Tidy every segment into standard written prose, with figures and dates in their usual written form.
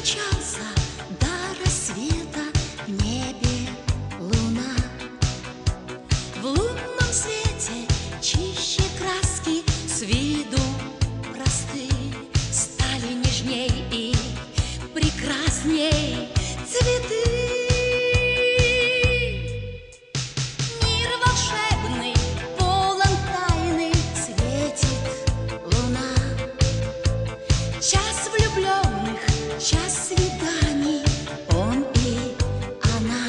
скончался до рассвета в небе луна. В лунном свете чище краски с виду просты стали нежней и прекрасней цветы. Мир волшебный, полон тайны, светит луна. Час влюбленных, час свиданий, он и она.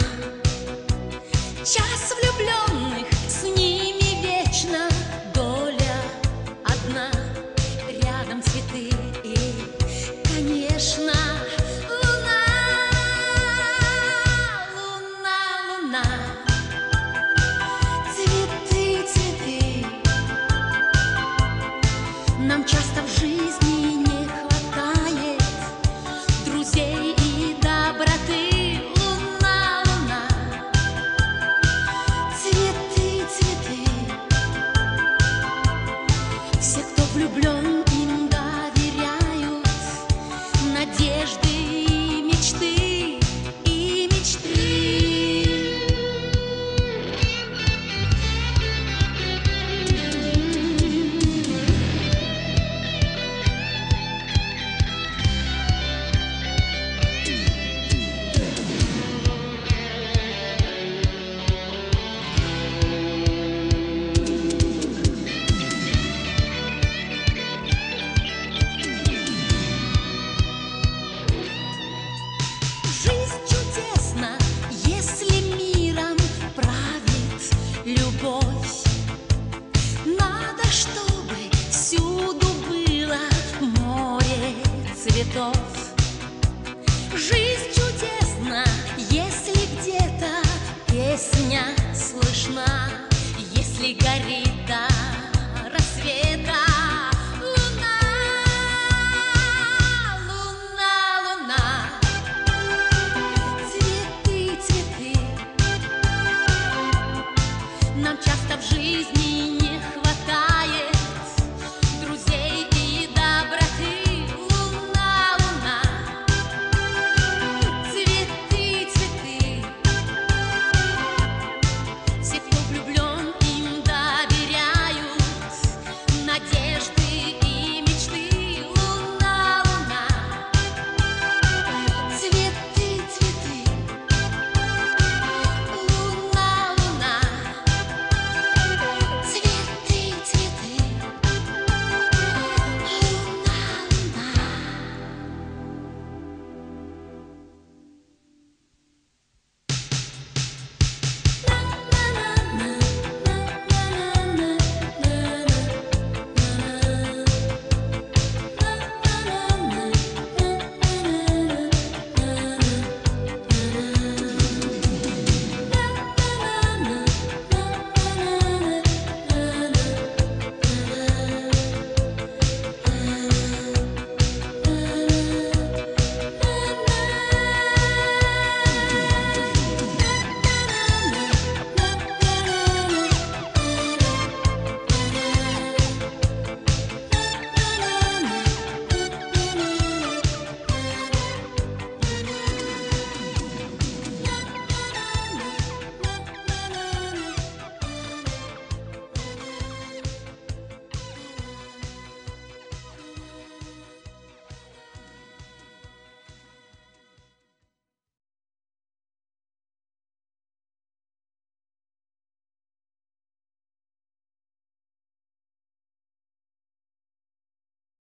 Час влюбленных, с ними вечно доля одна. Рядом цветы и, конечно, луна, луна, луна. Цветы, цветы. Нам часто в жизни не хватает друзей и доброты. Луна, луна. Цветы, цветы. Все, кто влюблен, им доверяют надежды и мечты, и мечты. Жизнь чудесна, если миром правит любовь. Надо, чтобы всюду было море цветов. Жизнь чудесна, если где-то песня слышна, если горит